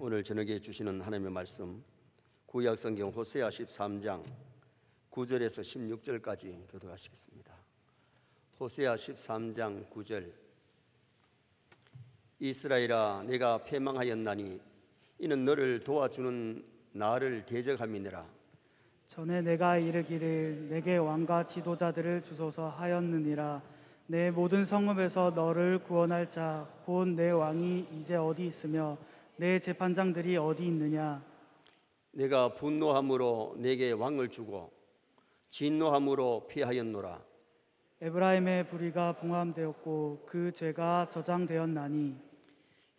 오늘 저녁에 주시는 하나님의 말씀 구약성경 호세아 13장 9절에서 16절까지 교독하시겠습니다. 호세아 13장 9절. 이스라엘아, 내가 패망하였나니 이는 너를 도와주는 나를 대적함이니라. 전에 내가 이르기를 내게 왕과 지도자들을 주소서 하였느니라. 내 모든 성읍에서 너를 구원할 자 곧 내 왕이 이제 어디 있으며 내 재판장들이 어디 있느냐. 내가 분노함으로 내게 왕을 주고 진노함으로 피하였노라. 에브라임의 불의가 봉함되었고 그 죄가 저장되었나니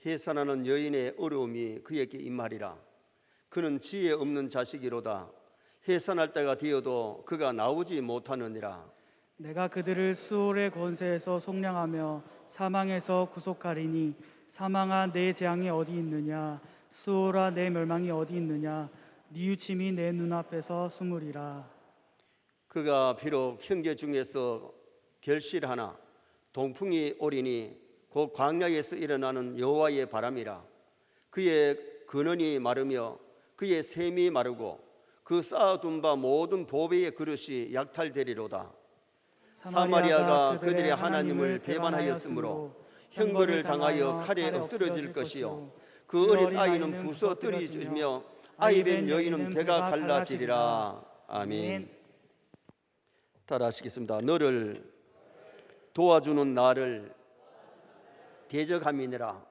해산하는 여인의 어려움이 그에게 임하리라. 그는 지혜 없는 자식이로다. 해산할 때가 되어도 그가 나오지 못하느니라. 내가 그들을 수올의 권세에서 속량하며 사망에서 구속하리니 사망아, 내 재앙이 어디 있느냐. 수올아, 내 멸망이 어디 있느냐. 뉘우침이 내 눈앞에서 숨으리라. 그가 비록 형제 중에서 결실하나 동풍이 오리니 곧 광야에서 일어나는 여호와의 바람이라. 그의 근원이 마르며 그의 샘이 마르고 그 쌓아둔 바 모든 보배의 그릇이 약탈되리로다. 사마리아가 그들의 하나님을 배반하였으므로 형벌을 당하여 칼에 엎드러질 것이요 그 어린 아이는 부서뜨려지며 아이벤 여인은 배가 갈라지리라. 아멘. 따라하시겠습니다. 너를 도와주는 나를 대적함이니라.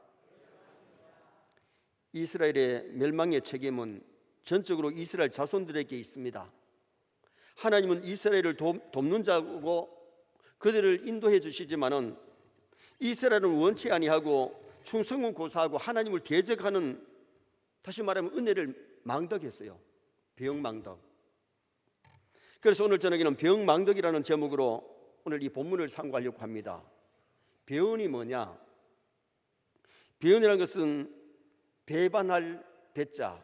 이스라엘의 멸망의 책임은 전적으로 이스라엘 자손들에게 있습니다. 하나님은 이스라엘을 돕는 자고 그들을 인도해 주시지만은 이스라엘은 원치 아니하고 충성은 고사하고 하나님을 대적하는, 다시 말하면 은혜를 망덕했어요. 병망덕. 그래서 오늘 저녁에는 병망덕이라는 제목으로 오늘 이 본문을 상고하려고 합니다. 배은이 뭐냐? 배은이라는 것은 배반할 배자,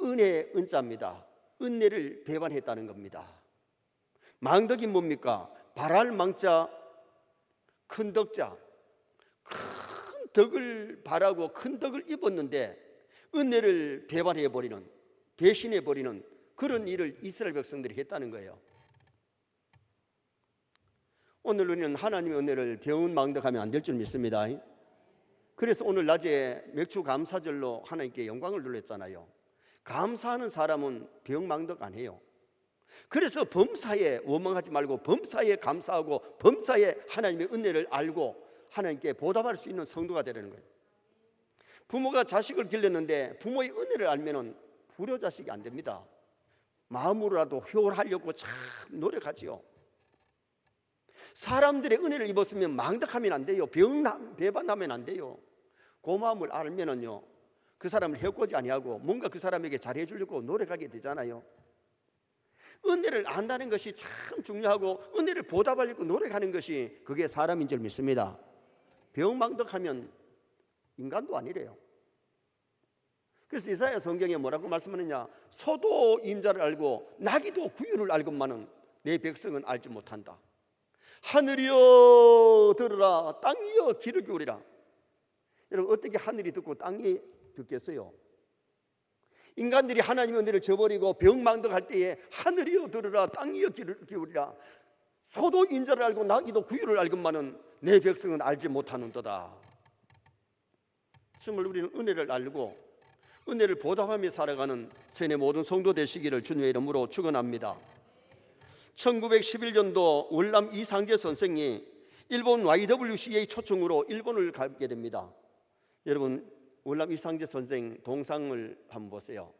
은혜 은자입니다. 은혜를 배반했다는 겁니다. 망덕이 뭡니까? 발할 망자, 큰 덕자. 큰 덕을 바라고 큰 덕을 입었는데 은혜를 배반해버리는, 배신해버리는 그런 일을 이스라엘 백성들이 했다는 거예요. 오늘 우리는 하나님의 은혜를 배은망덕하면 안 될 줄 믿습니다. 그래서 오늘 낮에 맥주 감사절로 하나님께 영광을 돌렸잖아요. 감사하는 사람은 병망덕 안 해요. 그래서 범사에 원망하지 말고 범사에 감사하고 범사에 하나님의 은혜를 알고 하나님께 보답할 수 있는 성도가 되라는 거예요. 부모가 자식을 길렀는데 부모의 은혜를 알면은 불효자식이 안 됩니다. 마음으로라도 효하려고 참 노력하지요. 사람들의 은혜를 입었으면 망덕하면 안 돼요. 배반하면 안 돼요. 그 마음을 알면은요, 그 사람을 해코지 아니하고 뭔가 그 사람에게 잘해 주려고 노력하게 되잖아요. 은혜를 안다는 것이 참 중요하고 은혜를 보답하려고 노력하는 것이 그게 사람인 줄 믿습니다. 병망덕하면 인간도 아니래요. 그래서 이사야 성경에 뭐라고 말씀하느냐? 소도 임자를 알고 나귀도 구유를 알건만은 내 백성은 알지 못한다. 하늘이여 들으라, 땅이여 귀를 기울이라. 여러분, 어떻게 하늘이 듣고 땅이 듣겠어요? 인간들이 하나님의 은혜를 저버리고 병망덕할 때에 하늘이여 들으라, 땅이여 귀를 기울이라. 소도 인자를 알고 나귀도 구유를 알건만은 내 백성은 알지 못하는도다. 정말 우리는 은혜를 알고 은혜를 보답하며 살아가는 세뇌 모든 성도 되시기를 주님의 이름으로 축원합니다. 1911년도 월남 이상재 선생이 일본 YWCA 초청으로 일본을 가게 됩니다. 여러분, 월남 이상재 선생 동상을 한번 보세요.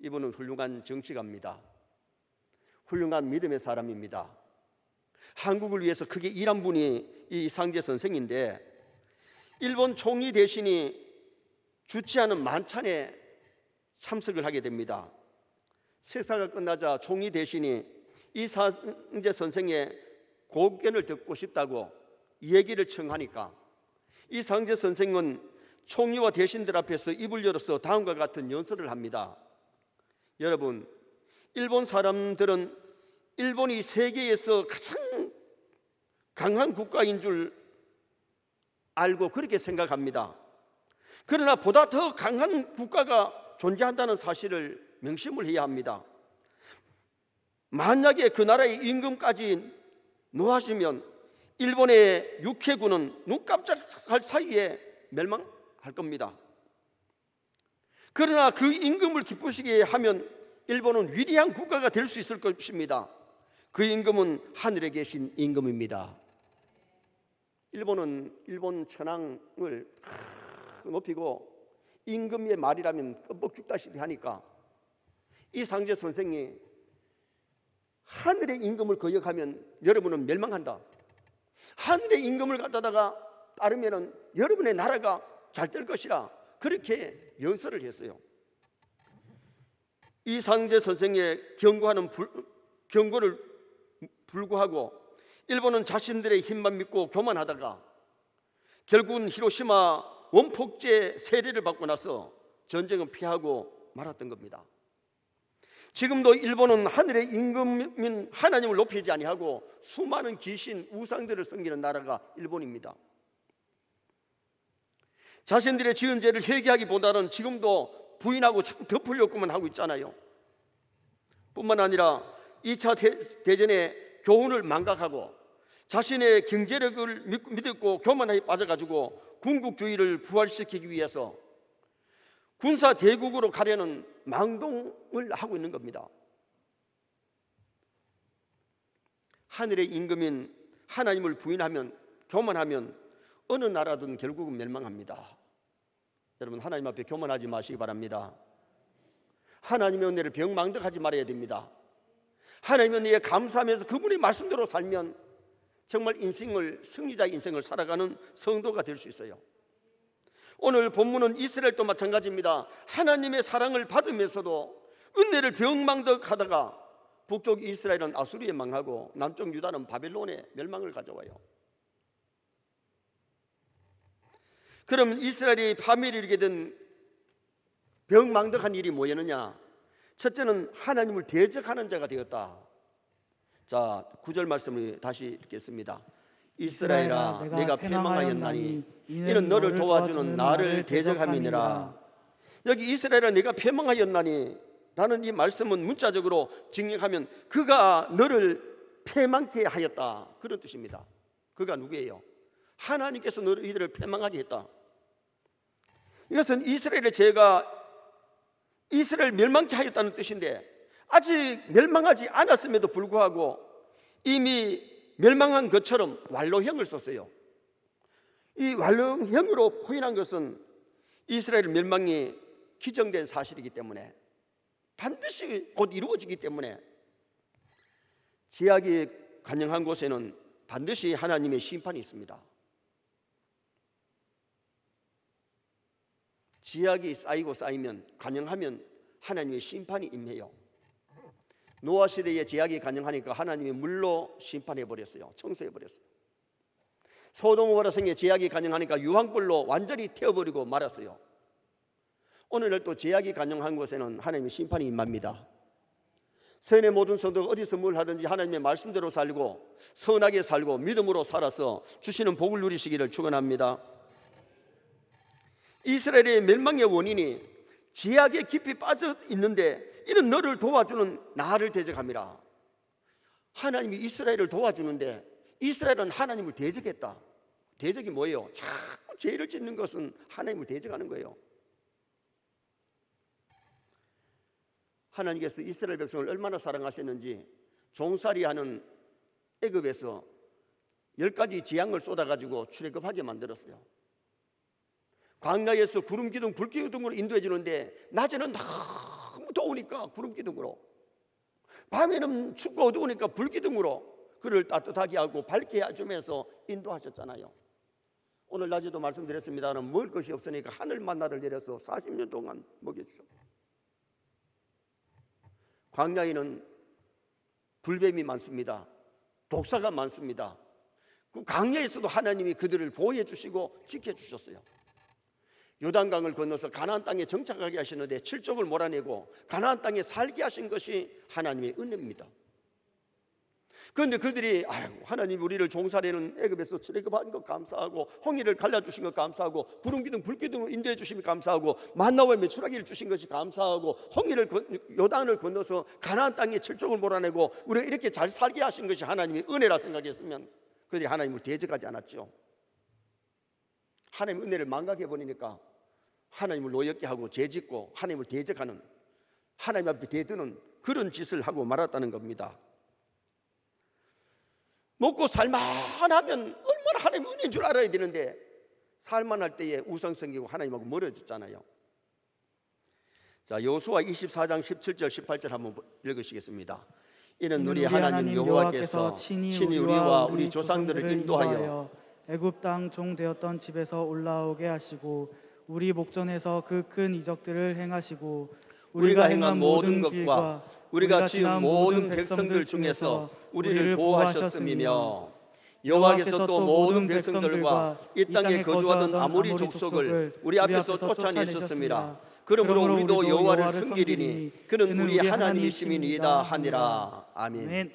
이분은 훌륭한 정치가입니다. 훌륭한 믿음의 사람입니다. 한국을 위해서 크게 일한 분이 이 이상재 선생인데, 일본 총리 대신이 주최하는 만찬에 참석을 하게 됩니다. 세상을 끝나자 총리 대신이 이상재 선생의 고견을 듣고 싶다고 얘기를 청하니까 이상재 선생은 총리와 대신들 앞에서 입을 열어서 다음과 같은 연설을 합니다. 여러분, 일본 사람들은 일본이 세계에서 가장 강한 국가인 줄 알고 그렇게 생각합니다. 그러나 보다 더 강한 국가가 존재한다는 사실을 명심을 해야 합니다. 만약에 그 나라의 임금까지 노하시면 일본의 육해군은 눈 깜짝할 사이에 멸망할 겁니다. 그러나 그 임금을 기쁘시게 하면 일본은 위대한 국가가 될 수 있을 것입니다. 그 임금은 하늘에 계신 임금입니다. 일본은 일본 천황을 높이고 임금의 말이라면 껌뻑 죽다시피 하니까 이상제 선생이 하늘의 임금을 거역하면 여러분은 멸망한다. 하늘의 임금을 갖다가 따르면 여러분의 나라가 잘 될 것이라 그렇게 연설을 했어요. 이상제 선생의 경고를 불구하고 일본은 자신들의 힘만 믿고 교만하다가 결국은 히로시마 원폭제 세례를 받고 나서 전쟁은 피하고 말았던 겁니다. 지금도 일본은 하늘의 임금인 하나님을 높이지 아니하고 수많은 귀신 우상들을 섬기는 나라가 일본입니다. 자신들의 지은 죄를 회개하기보다는 지금도 부인하고 자꾸 덮으려고만 하고 있잖아요. 뿐만 아니라 2차 대전의 교훈을 망각하고 자신의 경제력을 믿고 교만하게 빠져가지고 군국주의를 부활시키기 위해서 군사 대국으로 가려는 망동을 하고 있는 겁니다. 하늘의 임금인 하나님을 부인하면 교만하면 어느 나라든 결국은 멸망합니다. 여러분, 하나님 앞에 교만하지 마시기 바랍니다. 하나님의 은혜를 병망덕하지 말아야 됩니다. 하나님의 은혜에 감사하면서 그분의 말씀대로 살면 정말 승리자의 인생을 살아가는 성도가 될 수 있어요. 오늘 본문은 이스라엘도 마찬가지입니다. 하나님의 사랑을 받으면서도 은혜를 병망덕하다가 북쪽 이스라엘은 아수리에 망하고 남쪽 유다는 바벨론의 멸망을 가져와요. 그러면 이스라엘이 파멸이 이르게 된 병망덕한 일이 뭐였느냐? 첫째는 하나님을 대적하는 자가 되었다. 자, 9절 말씀을 다시 읽겠습니다. 이스라엘아, 내가 패망하였나니 이는 너를 도와주는 나를 대적함이니라. 여기 이스라엘아, 내가 패망하였나니, 나는 이 말씀은 문자적으로 직역하면 그가 너를 패망케 하였다, 그런 뜻입니다. 그가 누구예요? 하나님께서 너희들을 패망하게 했다. 이것은 이스라엘의 죄가 이스라엘 멸망케 하였다는 뜻인데, 아직 멸망하지 않았음에도 불구하고 이미 멸망한 것처럼 완로형을 썼어요. 이 완로형으로 표현한 것은 이스라엘 멸망이 기정된 사실이기 때문에, 반드시 곧 이루어지기 때문에 제약이 간영한 곳에는 반드시 하나님의 심판이 있습니다. 지약이 쌓이고 쌓이면, 간영하면 하나님의 심판이 임해요. 노아 시대에 지약이 간영하니까 하나님이 물로 심판해버렸어요. 청소해버렸어요. 소돔 고모라 성에 지약이 간영하니까 유황불로 완전히 태워버리고 말았어요. 오늘날 또 지약이 간영한 곳에는 하나님의 심판이 임합니다. 선의 모든 성도가 어디서 뭘 하든지 하나님의 말씀대로 살고 선하게 살고 믿음으로 살아서 주시는 복을 누리시기를 축원합니다. 이스라엘의 멸망의 원인이 지약에 깊이 빠져 있는데, 이는 너를 도와주는 나를 대적함이라. 하나님이 이스라엘을 도와주는데 이스라엘은 하나님을 대적했다. 대적이 뭐예요? 자꾸 죄를 짓는 것은 하나님을 대적하는 거예요. 하나님께서 이스라엘 백성을 얼마나 사랑하셨는지 종살이하는 애굽에서 10가지 재앙을 쏟아가지고 출애굽하게 만들었어요. 광야에서 구름 기둥, 불 기둥으로 인도해 주는데 낮에는 너무 더우니까 구름 기둥으로, 밤에는 춥고 어두우니까 불 기둥으로 그를 따뜻하게 하고 밝게 해주면서 인도하셨잖아요. 오늘 낮에도 말씀드렸습니다만 먹을 것이 없으니까 하늘 만나를 내려서 40년 동안 먹여주셨고, 광야에는 불뱀이 많습니다. 독사가 많습니다. 그 광야에서도 하나님이 그들을 보호해 주시고 지켜주셨어요. 요단강을 건너서 가나안 땅에 정착하게 하시는데 7족을 몰아내고 가나안 땅에 살게 하신 것이 하나님의 은혜입니다. 그런데 그들이 하나님 우리를 종살이는 애굽에서 출애굽한 것 감사하고 홍해를 갈라주신 것 감사하고 구름기둥 불기둥으로 인도해 주심이 감사하고 만나와 메추라기를 주신 것이 감사하고 홍해를 요단을 건너서 가나안 땅에 칠족을 몰아내고 우리가 이렇게 잘 살게 하신 것이 하나님의 은혜라 생각했으면 그들이 하나님을 대적하지 않았죠. 하나님의 은혜를 망각해 버리니까 하나님을 노엽게 하고 죄짓고 하나님을 대적하는, 하나님 앞에 대드는 그런 짓을 하고 말았다는 겁니다. 먹고 살만하면 얼마나 하나님 은혜인 줄 알아야 되는데 살만할 때에 우상성기고 하나님하고 멀어졌잖아요. 자, 여호수아 24장 17절 18절 한번 읽으시겠습니다. 이는 우리 하나님 여호와께서 친히 우리와 우리 조상들을 인도하여 애굽 땅 종되었던 집에서 올라오게 하시고 우리 목전에서 그 큰 이적들을 행하시고 우리가 행한 모든 것과 우리가 지은 모든 백성들 중에서 우리를 보호하셨음이며 여호와께서 또 모든 백성들과 이 땅에 거주하던 아모리 족속을 우리 앞에서 쫓아내셨습니다. 그러므로 우리도 여호와를 섬기리니 그는 우리 하나님이심이니이다 하니라. 아멘.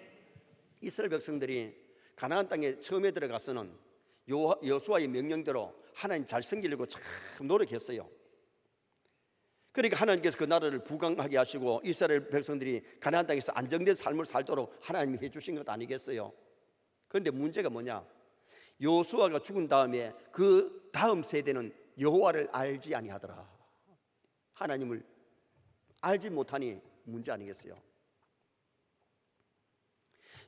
이스라엘 백성들이 가나안 땅에 처음에 들어가서는 여호수아의 명령대로 하나님 잘 섬기려고 참 노력했어요. 그러니까 하나님께서 그 나라를 부강하게 하시고 이스라엘 백성들이 가나안 땅에서 안정된 삶을 살도록 하나님이 해주신 것 아니겠어요? 그런데 문제가 뭐냐? 여호수아가 죽은 다음에 그 다음 세대는 여호와를 알지 아니하더라. 하나님을 알지 못하니 문제 아니겠어요?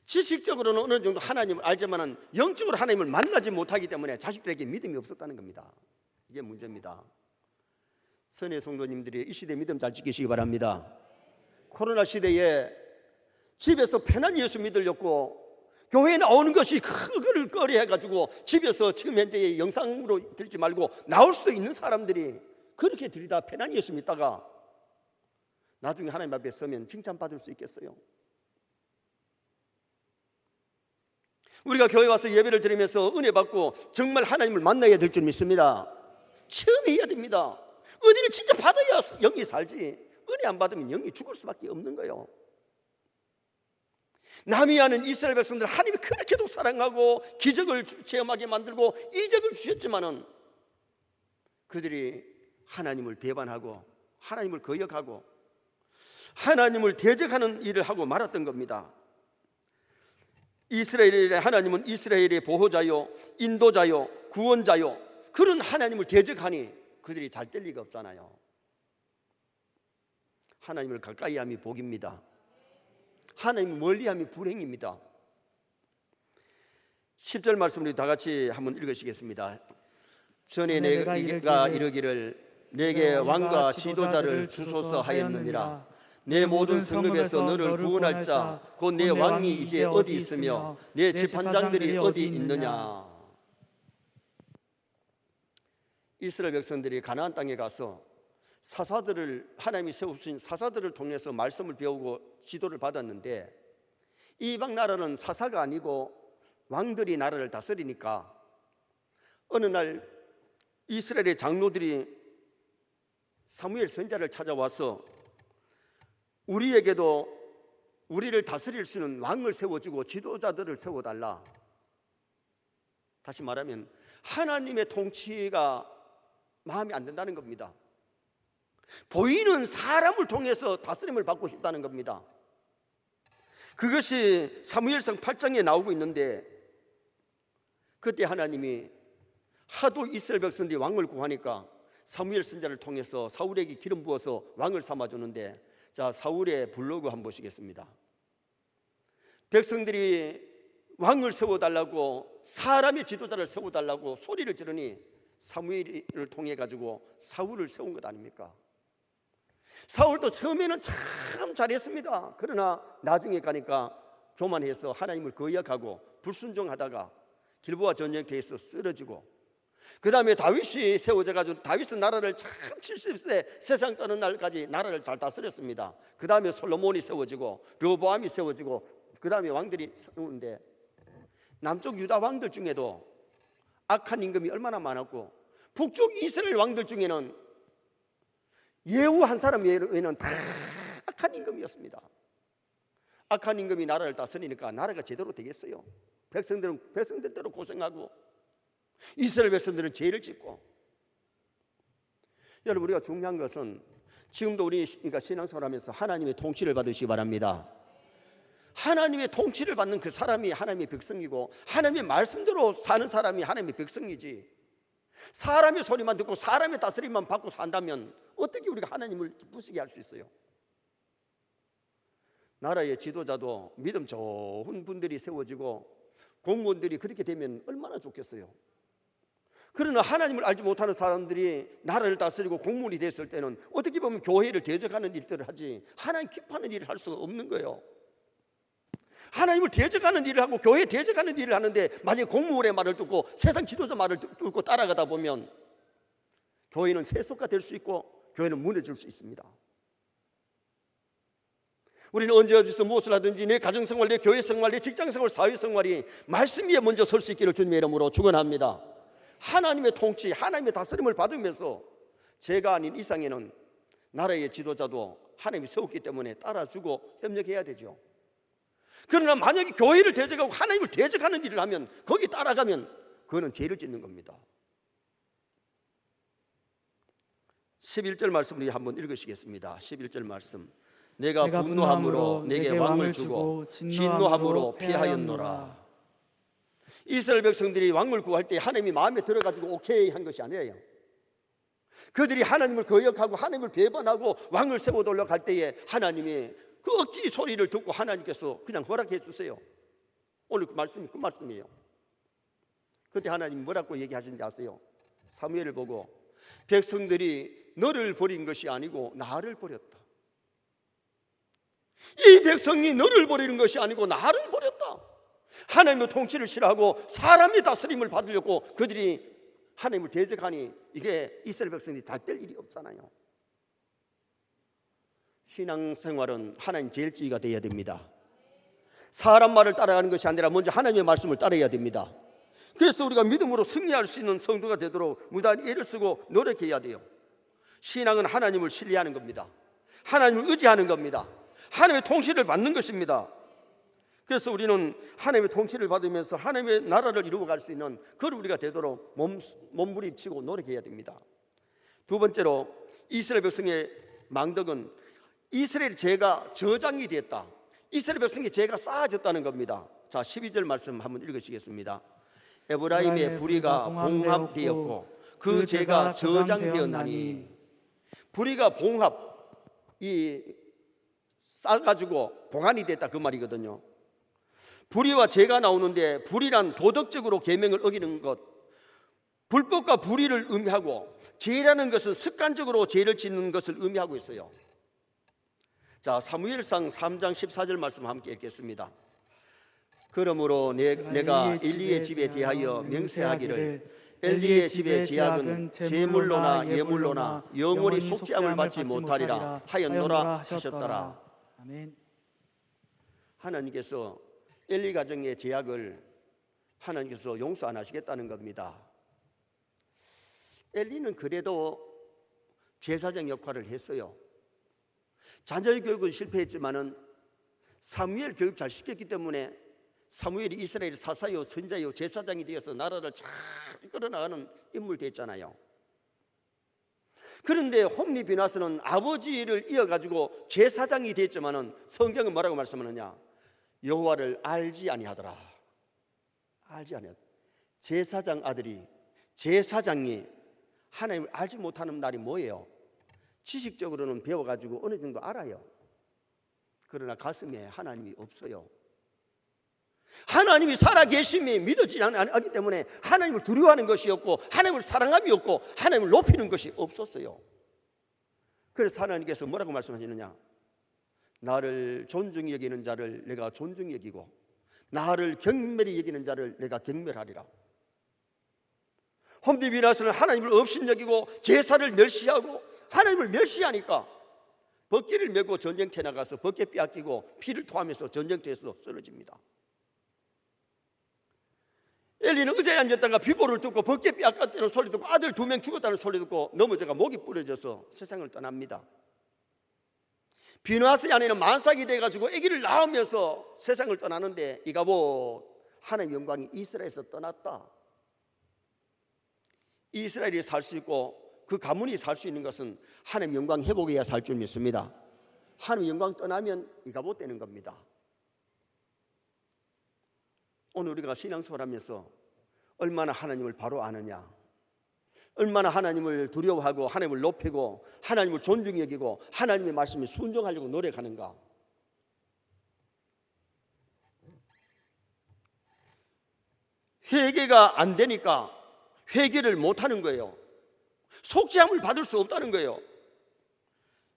지식적으로는 어느 정도 하나님을 알지만은 영적으로 하나님을 만나지 못하기 때문에 자식들에게 믿음이 없었다는 겁니다. 이게 문제입니다. 선의 성도님들이 이 시대 믿음 잘 지키시기 바랍니다. 코로나 시대에 집에서 편한 예수 믿으려고 교회에 나오는 것이 그거를 꺼려해가지고 집에서 지금 현재 영상으로 들지 말고 나올 수도 있는 사람들이 그렇게 들이다 편한 예수 믿다가 나중에 하나님 앞에 서면 칭찬받을 수 있겠어요? 우리가 교회 와서 예배를 드리면서 은혜 받고 정말 하나님을 만나야 될 줄 믿습니다. 체험해야 됩니다. 은혜를 진짜 받아야 영이 살지, 은혜 안 받으면 영이 죽을 수밖에 없는 거예요. 남이 아는 이스라엘 백성들 하나님이 그렇게도 사랑하고 기적을 체험하게 만들고 이적을 주셨지만은 그들이 하나님을 배반하고 하나님을 거역하고 하나님을 대적하는 일을 하고 말았던 겁니다. 이스라엘의 하나님은 이스라엘의 보호자요, 인도자요, 구원자요, 그런 하나님을 대적하니 그들이 잘 될 리가 없잖아요. 하나님을 가까이 함이 복입니다. 하나님을 멀리함이 불행입니다. 10절 말씀을 다 같이 한번 읽으시겠습니다. 전에 내가 이르기를 내게 왕과 지도자를 주소서 하였느니라. 내 모든 성읍에서 너를 구원할 자 곧 내 왕이 이제 어디 있으며 내 재판장들이 어디 있느냐. 이스라엘 백성들이 가나안 땅에 가서 사사들을, 하나님이 세우신 사사들을 통해서 말씀을 배우고 지도를 받았는데 이방 나라는 사사가 아니고 왕들이 나라를 다스리니까 어느 날 이스라엘의 장로들이 사무엘 선지자를 찾아와서 우리에게도 우리를 다스릴 수 있는 왕을 세워주고 지도자들을 세워달라. 다시 말하면 하나님의 통치가 마음에 안 든다는 겁니다. 보이는 사람을 통해서 다스림을 받고 싶다는 겁니다. 그것이 사무엘상 8장에 나오고 있는데 그때 하나님이 하도 이스라엘 백성들이 왕을 구하니까 사무엘 선지자를 통해서 사울에게 기름 부어서 왕을 삼아주는데, 자, 사울의 블로그 한번 보시겠습니다. 백성들이 왕을 세워달라고, 사람의 지도자를 세워달라고 소리를 지르니 사무엘을 통해 가지고 사울을 세운 것 아닙니까? 사울도 처음에는 참 잘했습니다. 그러나 나중에 가니까 교만해서 하나님을 거역하고 불순종하다가 길보아 전쟁터에서 쓰러지고, 그 다음에 다윗이 세워져 가지고 다윗은 나라를 참 70세 세상 떠는 날까지 나라를 잘 다스렸습니다. 그 다음에 솔로몬이 세워지고 르호보암이 세워지고 그 다음에 왕들이 세우는데, 남쪽 유다 왕들 중에도 악한 임금이 얼마나 많았고 북쪽 이스라엘 왕들 중에는 예후 한 사람 외에는 다 악한 임금이었습니다. 악한 임금이 나라를 다스리니까 나라가 제대로 되겠어요? 백성들은 백성들대로 고생하고 이스라엘 백성들은 죄를 짓고. 여러분, 우리가 중요한 것은 지금도 우리가 신앙생활하면서 하나님의 통치를 받으시기 바랍니다. 하나님의 통치를 받는 그 사람이 하나님의 백성이고 하나님의 말씀대로 사는 사람이 하나님의 백성이지, 사람의 소리만 듣고 사람의 다스림만 받고 산다면 어떻게 우리가 하나님을 기쁘시게 할 수 있어요? 나라의 지도자도 믿음 좋은 분들이 세워지고 공무원들이 그렇게 되면 얼마나 좋겠어요. 그러나 하나님을 알지 못하는 사람들이 나라를 다스리고 공무원이 됐을 때는 어떻게 보면 교회를 대적하는 일들을 하지 하나님 기뻐하는 일을 할 수가 없는 거예요. 하나님을 대적하는 일을 하고 교회 대적하는 일을 하는데 만약에 공무원의 말을 듣고 세상 지도자 말을 듣고 따라가다 보면 교회는 세속화 될 수 있고 교회는 무너질 수 있습니다. 우리는 언제 어디서 무엇을 하든지 내 가정생활, 내 교회생활, 내 직장생활, 사회생활이 말씀 위에 먼저 설 수 있기를 주님의 이름으로 축원합니다. 하나님의 통치, 하나님의 다스림을 받으면서 제가 아닌 이상에는 나라의 지도자도 하나님이 세웠기 때문에 따라주고 협력해야 되죠. 그러나 만약에 교회를 대적하고 하나님을 대적하는 일을 하면 거기 따라가면 그거는 죄를 짓는 겁니다. 11절 말씀 우리 한번 읽으시겠습니다. 11절 말씀. 내가 분노함으로 내게 왕을 주고 진노함으로 피하였노라. 이스라엘 백성들이 왕을 구할 때 하나님이 마음에 들어가지고 오케이 한 것이 아니에요. 그들이 하나님을 거역하고 하나님을 배반하고 왕을 세워달라고 할 때에 하나님이 그 억지 소리를 듣고 하나님께서 그냥 허락해 주세요. 오늘 그 말씀이 그 말씀이에요. 그때 하나님이 뭐라고 얘기하시는지 아세요? 사무엘을 보고 백성들이 너를 버린 것이 아니고 나를 버렸다. 이 백성이 너를 버리는 것이 아니고 나를 버렸다. 하나님의 통치를 싫어하고 사람의 다스림을 받으려고 그들이 하나님을 대적하니 이게 이스라엘 백성이 잘 될 일이 없잖아요. 신앙생활은 하나님 제일주의가 되어야 됩니다. 사람 말을 따라가는 것이 아니라 먼저 하나님의 말씀을 따라야 됩니다. 그래서 우리가 믿음으로 승리할 수 있는 성도가 되도록 무단히 애를 쓰고 노력해야 돼요. 신앙은 하나님을 신뢰하는 겁니다. 하나님을 의지하는 겁니다. 하나님의 통치를 받는 것입니다. 그래서 우리는 하나님의 통치를 받으면서 하나님의 나라를 이루어갈 수 있는 그런 우리가 되도록 몸부림치고 노력해야 됩니다. 두 번째로 이스라엘 백성의 망덕은 이스라엘 죄가 저장이 됐다. 이스라엘 백성의 죄가 쌓아졌다는 겁니다. 자, 12절 말씀 한번 읽으시겠습니다. 에브라임의 불의가 봉합되었고 그 죄가 저장되었나니. 불의가 봉합이 쌓아가지고 봉안이 됐다 그 말이거든요. 불의와 죄가 나오는데 불의란 도덕적으로 계명을 어기는 것, 불법과 불의를 의미하고 죄라는 것은 습관적으로 죄를 짓는 것을 의미하고 있어요. 자, 사무엘상 3장 14절 말씀 함께 읽겠습니다. 그러므로 내가 엘리의 집에 대하여 명세하기를 엘리의 집의 제약은 제물로나 예물로나 영원히 속죄함을 받지 못하리라 하였노라 하셨더라. 아멘. 하나님께서 엘리 가정의 제약을 하나님께서 용서 안 하시겠다는 겁니다. 엘리는 그래도 제사장 역할을 했어요. 자녀의 교육은 실패했지만은 사무엘 교육 잘 시켰기 때문에 사무엘이 이스라엘 사사요 선자요 제사장이 되어서 나라를 잘 이끌어 나가는 인물이 됐잖아요. 그런데 홈리 비나스는 아버지를 이어가지고 제사장이 됐지만은 성경은 뭐라고 말씀하느냐? 여호와를 알지 아니하더라. 알지 아니하더라. 제사장 아들이, 제사장이 하나님을 알지 못하는 날이 뭐예요? 지식적으로는 배워가지고 어느 정도 알아요. 그러나 가슴에 하나님이 없어요. 하나님이 살아계심이 믿어지지 않기 때문에 하나님을 두려워하는 것이 없고 하나님을 사랑함이 없고 하나님을 높이는 것이 없었어요. 그래서 하나님께서 뭐라고 말씀하시느냐? 나를 존중히 여기는 자를 내가 존중히 여기고 나를 경멸히 여기는 자를 내가 경멸하리라. 홈리 비나스는 하나님을 업신여기고 제사를 멸시하고 하나님을 멸시하니까 벗기를 메고 전쟁터에 나가서 벗개 빼앗기고 피를 토하면서 전쟁터에서 쓰러집니다. 엘리는 의자에 앉았다가 비보를 듣고 벗개 빼앗겼다는 소리 듣고 아들 2명 죽었다는 소리 듣고 넘어져가 목이 부러져서 세상을 떠납니다. 비누하스 안에는 만삭이 돼가지고 아기를 낳으면서 세상을 떠나는데 이가봇 하나님의 영광이 이스라엘에서 떠났다. 이스라엘이 살 수 있고 그 가문이 살 수 있는 것은 하나님의 영광 회복해야 살 줄 믿습니다. 하나님의 영광 떠나면 이가봇 되는 겁니다. 오늘 우리가 신앙생활 하면서 얼마나 하나님을 바로 아느냐, 얼마나 하나님을 두려워하고 하나님을 높이고 하나님을 존중히 여기고 하나님의 말씀에 순종하려고 노력하는가. 회개가 안 되니까 회개를 못하는 거예요. 속죄함을 받을 수 없다는 거예요.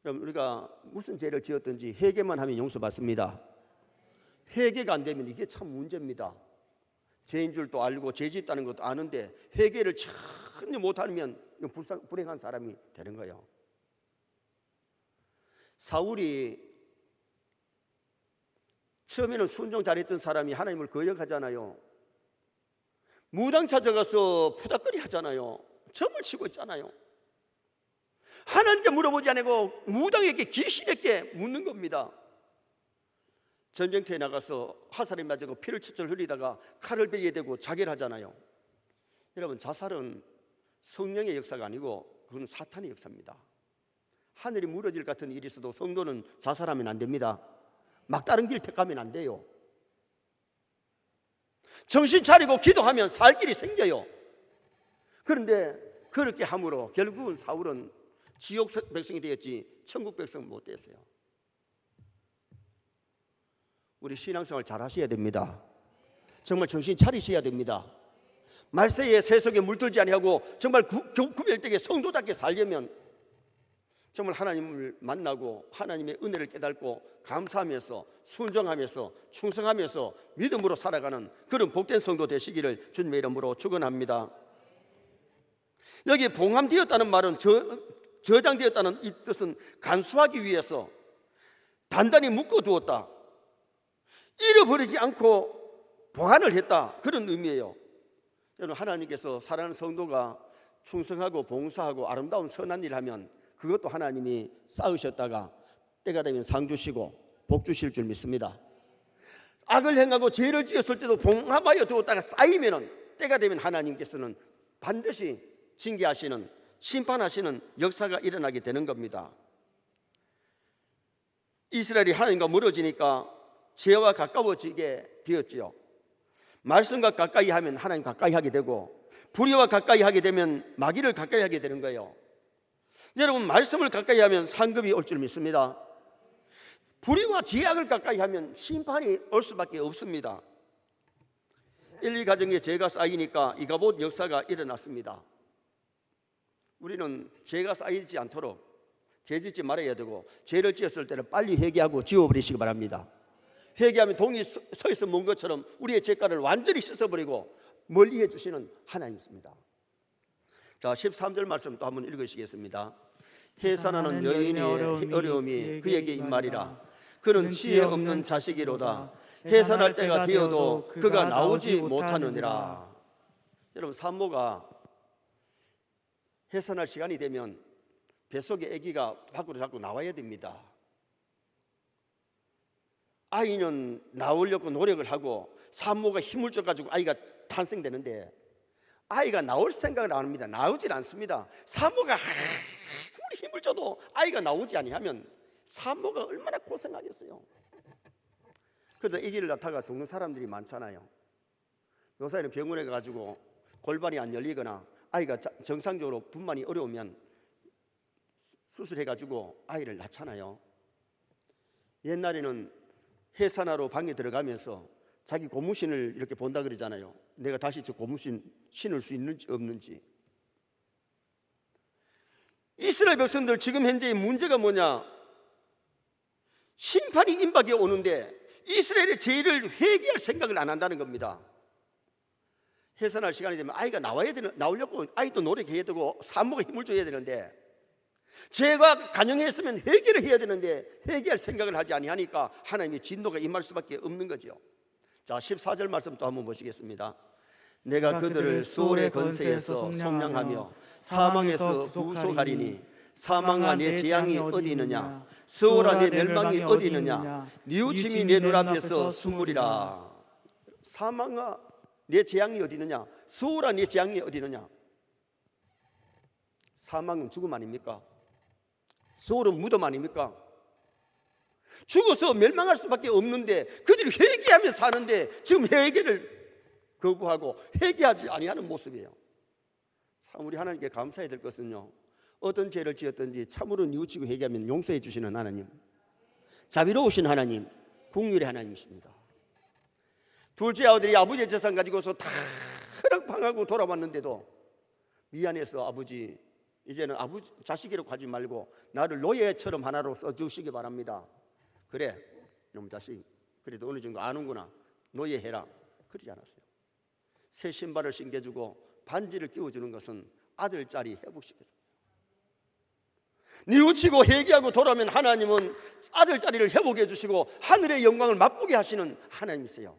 그럼 우리가 무슨 죄를 지었든지 회개만 하면 용서받습니다. 회개가 안 되면 이게 참 문제입니다. 죄인 줄도 알고 죄 짓다는 것도 아는데 회개를 전혀 못하면 불행한 사람이 되는 거예요. 사울이 처음에는 순종 잘했던 사람이 하나님을 거역하잖아요. 무당 찾아가서 푸닥거리 하잖아요. 점을 치고 있잖아요. 하나님께 물어보지 않고 무당에게 귀신에게 묻는 겁니다. 전쟁터에 나가서 화살에 맞고 피를 철철 흘리다가 칼을 베게 되고 자결하잖아요. 여러분, 자살은 성령의 역사가 아니고 그건 사탄의 역사입니다. 하늘이 무너질 같은 일이 있어도 성도는 자살하면 안 됩니다. 막다른 길 택하면 안 돼요. 정신 차리고 기도하면 살 길이 생겨요. 그런데 그렇게 함으로 결국은 사울은 지옥 백성이 되었지 천국 백성은 못 됐어요. 우리 신앙생활 잘 하셔야 됩니다. 정말 정신 차리셔야 됩니다. 말세에 세속에 물들지 아니하고 정말 구별되게 성도답게 살려면 정말 하나님을 만나고 하나님의 은혜를 깨닫고 감사하면서 순종하면서 충성하면서 믿음으로 살아가는 그런 복된 성도 되시기를 주님의 이름으로 축원합니다. 여기 봉함되었다는 말은 저장되었다는 이 뜻은 간수하기 위해서 단단히 묶어두었다, 잃어버리지 않고 보관을 했다, 그런 의미예요. 여러분, 하나님께서 사랑하는 성도가 충성하고 봉사하고 아름다운 선한 일을 하면 그것도 하나님이 쌓으셨다가 때가 되면 상 주시고 복 주실 줄 믿습니다. 악을 행하고 죄를 지었을 때도 봉함하여 두었다가 쌓이면 때가 되면 하나님께서는 반드시 징계하시는, 심판하시는 역사가 일어나게 되는 겁니다. 이스라엘이 하나님과 멀어지니까 죄와 가까워지게 되었지요. 말씀과 가까이 하면 하나님 가까이 하게 되고 불의와 가까이 하게 되면 마귀를 가까이 하게 되는 거예요. 여러분, 말씀을 가까이 하면 상급이 올 줄 믿습니다. 불의와 죄악을 가까이 하면 심판이 올 수밖에 없습니다. 1, 2가정에 죄가 쌓이니까 이가봇 역사가 일어났습니다. 우리는 죄가 쌓이지 않도록 죄 짓지 말아야 되고 죄를 지었을 때는 빨리 회개하고 지워버리시기 바랍니다. 회개하면 동이 서 있어 먼 것처럼 우리의 죄가를 완전히 씻어버리고 멀리 해주시는 하나님이십니다. 자, 13절 말씀 또 한번 읽으시겠습니다. 해산하는 여인의 어려움이 그에게 임말이라. 그는 지혜 없는 자식이로다. 해산할 때가 되어도 그가 나오지 못하느니라. 여러분, 산모가 해산할 시간이 되면 뱃속에 아기가 밖으로 자꾸 나와야 됩니다. 아이는 나오려고 노력을 하고 산모가 힘을 줘가지고 아이가 탄생되는데 아이가 나올 생각을 안 합니다. 나오질 않습니다. 산모가 아무리 힘을 줘도 아이가 나오지 아니하면 산모가 얼마나 고생하겠어요. 그래서 아기를 낳다가 죽는 사람들이 많잖아요. 요새는 병원에 가가지고 골반이 안 열리거나 아이가 정상적으로 분만이 어려우면 수술해가지고 아이를 낳잖아요. 옛날에는 해산하러 방에 들어가면서 자기 고무신을 이렇게 본다 그러잖아요. 내가 다시 저 고무신 신을 수 있는지 없는지. 이스라엘 백성들 지금 현재의 문제가 뭐냐? 심판이 임박해 오는데 이스라엘의 죄를 회개할 생각을 안 한다는 겁니다. 해산할 시간이 되면 아이가 나오려고 아이도 노력해야 되고 산모가 힘을 줘야 되는데 죄가 간영했으면 회개를 해야 되는데 회개할 생각을 하지 아니하니까 하나님의 진노가 임할 수밖에 없는 거죠. 자, 14절 말씀 또 한번 보시겠습니다. 내가 그들을 수월의 건세에서 속량하며 사망에서 구속하리니 사망아 내 재앙이 어디 있느냐? 스올아 내 멸망이 어디 있느냐? 뉘우침이 내 눈앞에서 숨으리라. 사망아 내 재앙이 어디 있느냐? 스올아 내 재앙이 어디 있느냐? 사망은 죽음 아닙니까? 스올은 무덤 아닙니까? 죽어서 멸망할 수밖에 없는데 그들이 회개하며 사는데 지금 회개를 거부하고 회개하지 아니하는 모습이에요. 참 우리 하나님께 감사해야 될 것은요, 어떤 죄를 지었든지 참으로 뉘우치고 회개하면 용서해 주시는 하나님, 자비로우신 하나님, 긍휼의 하나님이십니다. 둘째 아들이 아버지의 재산 가지고서 다 허락방하고 돌아왔는데도 미안해서 아버지, 이제는 아버지 자식이라고 하지 말고 나를 노예처럼 하나로 써주시기 바랍니다. 그래, 놈 자식 그래도 어느 정도 아는구나, 노예해라. 그러지 않았어요. 새 신발을 신겨주고 반지를 끼워주는 것은 아들짜리 회복시켜줍니다. 뉘우치고 회개하고 돌아오면 하나님은 아들짜리를 회복해 주시고 하늘의 영광을 맛보게 하시는 하나님이세요.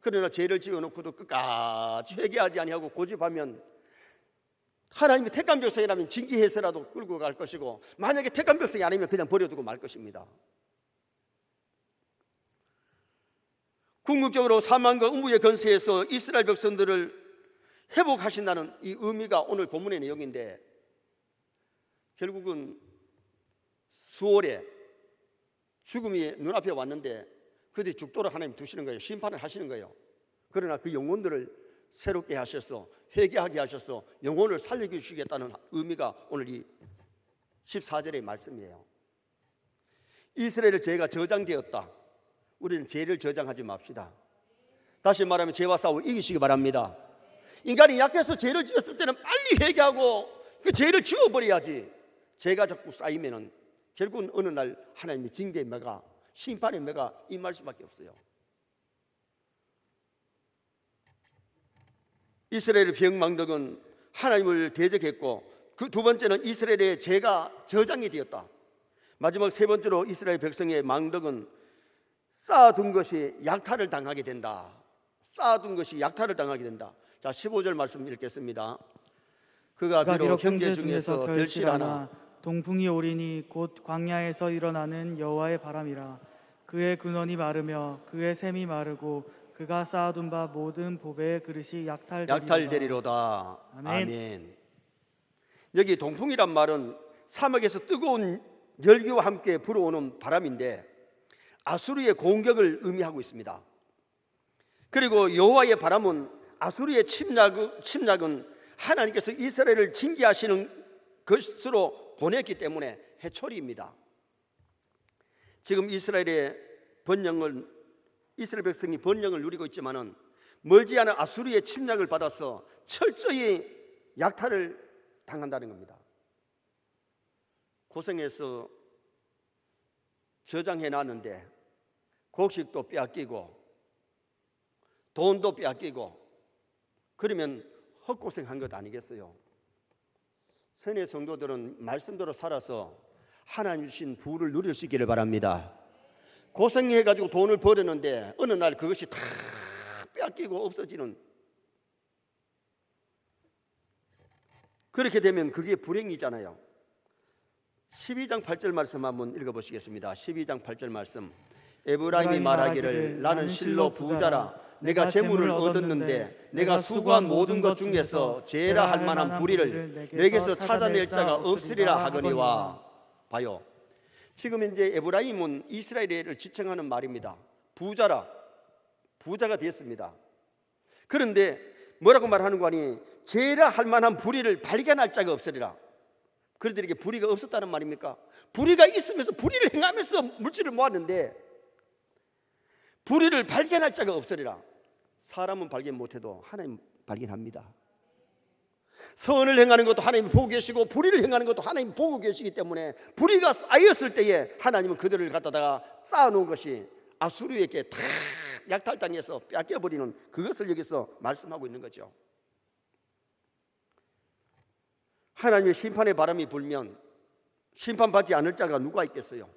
그러나 죄를 지어놓고도 끝까지 회개하지 아니하고 고집하면 하나님이 택한 백성이라면 징계해서라도 끌고 갈 것이고, 만약에 택한 백성이 아니면 그냥 버려두고 말 것입니다. 궁극적으로 사망과 음부의 권세에서 이스라엘 백성들을 회복하신다는 이 의미가 오늘 본문의 내용인데, 결국은 수월에 죽음이 눈앞에 왔는데 그들이 죽도록 하나님 두시는 거예요. 심판을 하시는 거예요. 그러나 그 영혼들을 새롭게 하셔서 회개하게 하셔서 영혼을 살리게 주시겠다는 의미가 오늘 이 14절의 말씀이에요. 이스라엘의 죄가 저장되었다. 우리는 죄를 저장하지 맙시다. 다시 말하면 죄와 싸워 이기시기 바랍니다. 인간이 약해서 죄를 지었을 때는 빨리 회개하고 그 죄를 지워버려야지. 죄가 자꾸 쌓이면은 결국은 어느 날 하나님의 징계의 매가, 심판의 매가 임할 수밖에 없어요. 이스라엘의 병망덕은 하나님을 대적했고, 그 두 번째는 이스라엘의 죄가 저장이 되었다. 마지막 세 번째로 이스라엘 백성의 망덕은 쌓아둔 것이 약탈을 당하게 된다. 쌓아둔 것이 약탈을 당하게 된다. 자, 15절 말씀 읽겠습니다. 그가 비록 형제 중에서 결실하나 동풍이 오리니 곧 광야에서 일어나는 여호와의 바람이라. 그의 근원이 마르며 그의 샘이 마르고 그가 쌓아둔 바 모든 보배의 그릇이 약탈되리로다. 아멘. 여기 동풍이란 말은 사막에서 뜨거운 열기와 함께 불어오는 바람인데 아수르의 공격을 의미하고 있습니다. 그리고 여호와의 바람은 아수르의 침략은 하나님께서 이스라엘을 징계하시는 것으로 보냈기 때문에 해초리입니다. 지금 이스라엘 백성이 번영을 누리고 있지만은 멀지 않은 아수르의 침략을 받아서 철저히 약탈을 당한다는 겁니다. 고생해서 저장해 놨는데 곡식도 빼앗기고 돈도 빼앗기고 그러면 헛고생한 것 아니겠어요? 선의 성도들은 말씀대로 살아서 하나님 주신 부를 누릴 수 있기를 바랍니다. 고생해가지고 돈을 벌었는데 어느 날 그것이 다 빼앗기고 없어지는, 그렇게 되면 그게 불행이잖아요. 12장 8절 말씀 한번 읽어보시겠습니다. 12장 8절 말씀. 에브라임이 말하기를 나는 실로 부자라. 내가 재물을 얻었는데 내가 수고한 모든 것 중에서 죄라 할 만한 불의를 내게서 찾아낼 자가 없으리라 하거니와. 봐요, 지금 이제 에브라임은 이스라엘을 지칭하는 말입니다. 부자라, 부자가 됐습니다. 그런데 뭐라고 말하는 거 아니? 죄라 할 만한 불의를 발견할 자가 없으리라. 그들에게 불의가 없었다는 말입니까? 불의가 있으면서 불의를 행하면서 물질을 모았는데 불의를 발견할 자가 없으리라. 사람은 발견 못해도 하나님 발견합니다. 선을 행하는 것도 하나님이 보고 계시고 불의를 행하는 것도 하나님이 보고 계시기 때문에 불의가 쌓였을 때에 하나님은 그들을 갖다가 쌓아놓은 것이 아수르에게 다 약탈당해서 뺏겨버리는 그것을 여기서 말씀하고 있는 거죠. 하나님의 심판의 바람이 불면 심판받지 않을 자가 누가 있겠어요?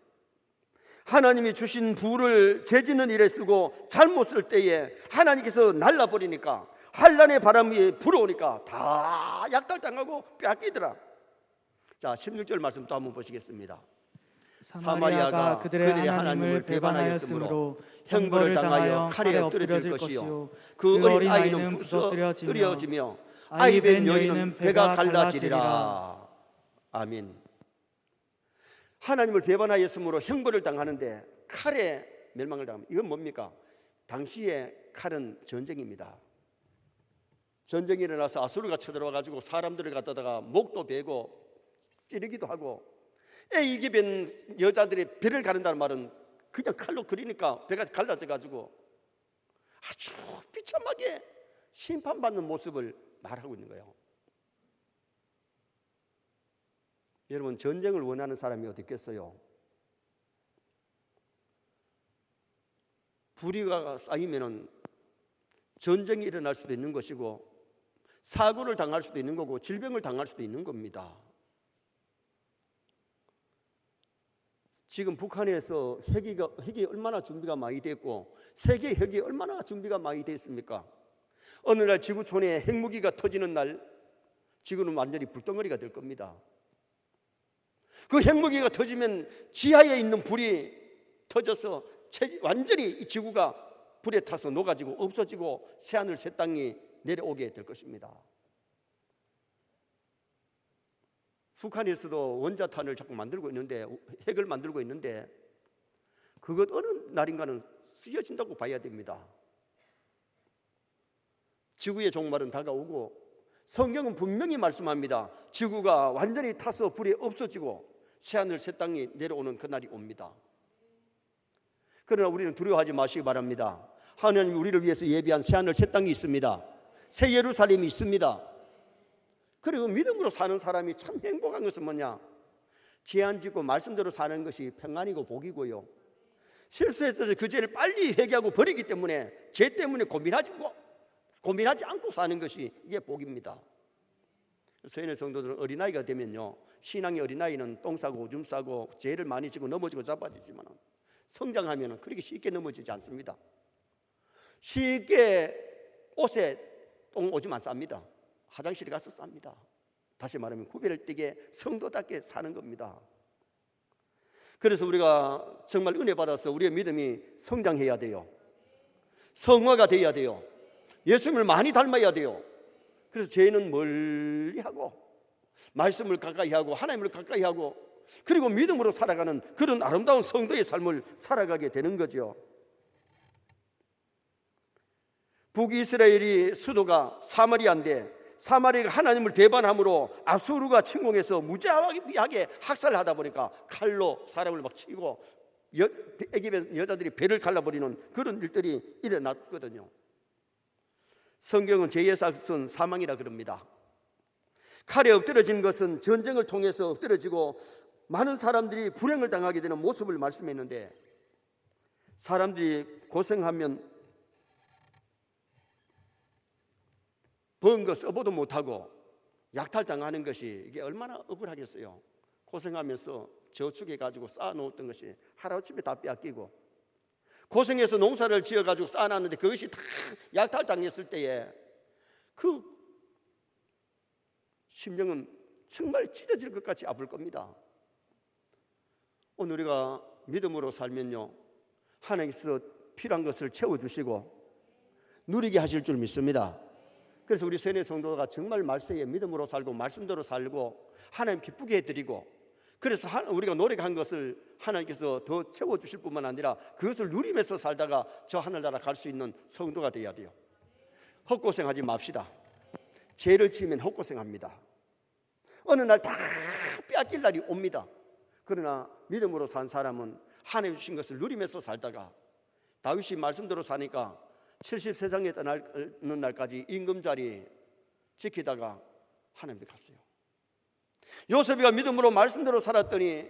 하나님이 주신 부를 죄짓는 일에 쓰고 잘못 쓸 때에 하나님께서 날라버리니까, 환란의 바람이 불어오니까 다 약탈당하고 빼앗기더라. 자, 16절 말씀 또 한번 보시겠습니다. 사마리아가 그들의 하나님을 배반하였으므로 형벌을 당하여 칼에 엎드려질 것이요 그 어린 아이는 부서뜨려지며 아이 뵌 여인은 배가 갈라지리라. 아멘. 하나님을 배반하였으므로 형벌을 당하는데 칼에 멸망을 당합니다. 이건 뭡니까? 당시에 칼은 전쟁입니다. 전쟁이 일어나서 아수르가 쳐들어와 가지고 사람들을 갖다가 목도 베고 찌르기도 하고, 애이게 된 여자들의 배를 가른다는 말은 그냥 칼로 그리니까 배가 갈라져 가지고 아주 비참하게 심판받는 모습을 말하고 있는 거예요. 여러분, 전쟁을 원하는 사람이 어디 있겠어요? 불의가 쌓이면은 전쟁이 일어날 수도 있는 것이고, 사고를 당할 수도 있는 거고, 질병을 당할 수도 있는 겁니다. 지금 북한에서 핵이 얼마나 준비가 많이 됐고, 세계 핵이 얼마나 준비가 많이 됐습니까? 어느 날 지구촌에 핵무기가 터지는 날, 지구는 완전히 불덩어리가 될 겁니다. 그 핵무기가 터지면 지하에 있는 불이 터져서 완전히 이 지구가 불에 타서 녹아지고 없어지고 새하늘 새 땅이 내려오게 될 것입니다. 북한에서도 원자탄을 자꾸 만들고 있는데, 핵을 만들고 있는데, 그것 어느 날인가는 쓰여진다고 봐야 됩니다. 지구의 종말은 다가오고, 성경은 분명히 말씀합니다. 지구가 완전히 타서 불이 없어지고 새하늘 새 땅이 내려오는 그날이 옵니다. 그러나 우리는 두려워하지 마시기 바랍니다. 하나님이 우리를 위해서 예비한 새하늘 새 땅이 있습니다. 새 예루살렘이 있습니다. 그리고 믿음으로 사는 사람이 참 행복한 것은 뭐냐? 죄 안 짓고 말씀대로 사는 것이 평안이고 복이고요, 실수했을 때 그 죄를 빨리 회개하고 버리기 때문에 죄 때문에 고민하지 않고 사는 것이 이게 복입니다. 서인의 성도들은 어린아이가 되면요, 신앙의 어린아이는 똥 싸고 오줌 싸고 죄를 많이 지고 넘어지고 자빠지지만 성장하면 그렇게 쉽게 넘어지지 않습니다. 쉽게 옷에 똥 오줌 안 쌉니다. 화장실에 가서 쌉니다. 다시 말하면 구별을 띠게 성도답게 사는 겁니다. 그래서 우리가 정말 은혜 받아서 우리의 믿음이 성장해야 돼요. 성화가 돼야 돼요. 예수님을 많이 닮아야 돼요. 그래서 죄는 멀리하고 말씀을 가까이 하고 하나님을 가까이 하고, 그리고 믿음으로 살아가는 그런 아름다운 성도의 삶을 살아가게 되는 거죠. 북이스라엘이 수도가 사마리아인데, 사마리아가 하나님을 배반함으로 아수르가 침공해서 무지하게 학살하다 보니까 칼로 사람을 막 치고 애기의 여자들이 배를 갈라버리는 그런 일들이 일어났거든요. 성경은 죄의 삭은 사망이라 그럽니다. 칼에 엎드려진 것은 전쟁을 통해서 엎드려지고 많은 사람들이 불행을 당하게 되는 모습을 말씀했는데, 사람들이 고생하면 버은 거 써보도 못하고 약탈당하는 것이 이게 얼마나 억울하겠어요. 고생하면서 저축해가지고 쌓아놓았던 것이 하루아침에 다 빼앗기고, 고생해서 농사를 지어가지고 쌓아놨는데 그것이 다 약탈당했을 때에 그 심령은 정말 찢어질 것 같이 아플 겁니다. 오늘 우리가 믿음으로 살면요, 하나님께서 필요한 것을 채워주시고 누리게 하실 줄 믿습니다. 그래서 우리 세뇌 성도가 정말 말세에 믿음으로 살고 말씀대로 살고 하나님 기쁘게 해드리고, 그래서 우리가 노력한 것을 하나님께서 더 채워주실 뿐만 아니라 그것을 누리면서 살다가 저 하늘나라 갈 수 있는 성도가 되어야 돼요. 헛고생하지 맙시다. 죄를 지으면 헛고생합니다. 어느 날 다 빼앗길 날이 옵니다. 그러나 믿음으로 산 사람은 하나님 주신 것을 누리면서 살다가, 다윗이 말씀대로 사니까 73장에 떠나는 날까지 임금자리 지키다가 하나님께 갔어요. 요셉이가 믿음으로 말씀대로 살았더니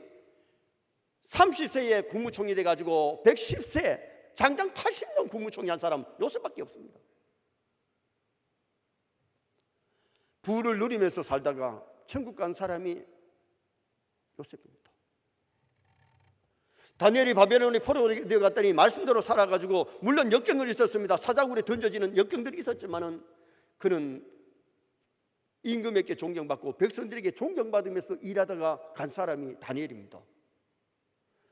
30세에 국무총리 돼가지고 110세 장장 80년 국무총리 한 사람 요셉밖에 없습니다. 부를 누리면서 살다가 천국 간 사람이 요셉입니다. 다니엘이 바벨론에 포로되어 갔더니 말씀대로 살아가지고, 물론 역경은 있었습니다. 사자굴에 던져지는 역경들이 있었지만은 그는 임금에게 존경받고 백성들에게 존경받으면서 일하다가 간 사람이 다니엘입니다.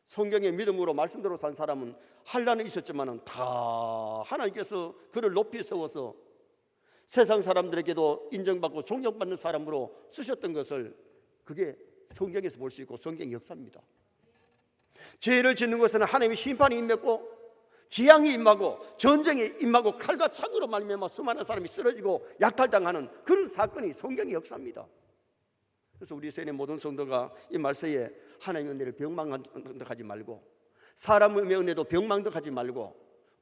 성경의 믿음으로 말씀대로 산 사람은 환난은 있었지만 다 하나님께서 그를 높이 세워서 세상 사람들에게도 인정받고 존경받는 사람으로 쓰셨던 것을, 그게 성경에서 볼 수 있고 성경 역사입니다. 죄를 짓는 것은 하나님의 심판이 임했고 재앙이 임하고 전쟁이 임하고 칼과 창으로 말미암아 수많은 사람이 쓰러지고 약탈당하는 그런 사건이 성경의 역사입니다. 그래서 우리 세뇌 모든 성도가 이 말세에 하나님의 은혜를 병망덕하지 말고, 사람의 은혜도 병망덕하지 말고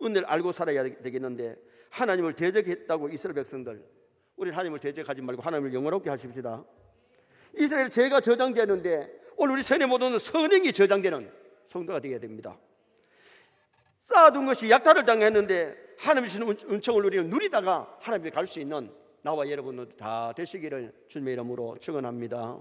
은혜를 알고 살아야 되겠는데, 하나님을 대적했다고 이스라엘 백성들, 우리는 하나님을 대적하지 말고 하나님을 영원롭게 하십시다. 이스라엘 죄가 저장되는데 오늘 우리 세뇌 모두는 선행이 저장되는 성도가 되어야 됩니다. 쌓아둔 것이 약탈을 당했는데 하나님 주시는 은총을 우리는 누리다가 하나님께 갈 수 있는 나와 여러분들 다 되시기를 주님의 이름으로 축원합니다.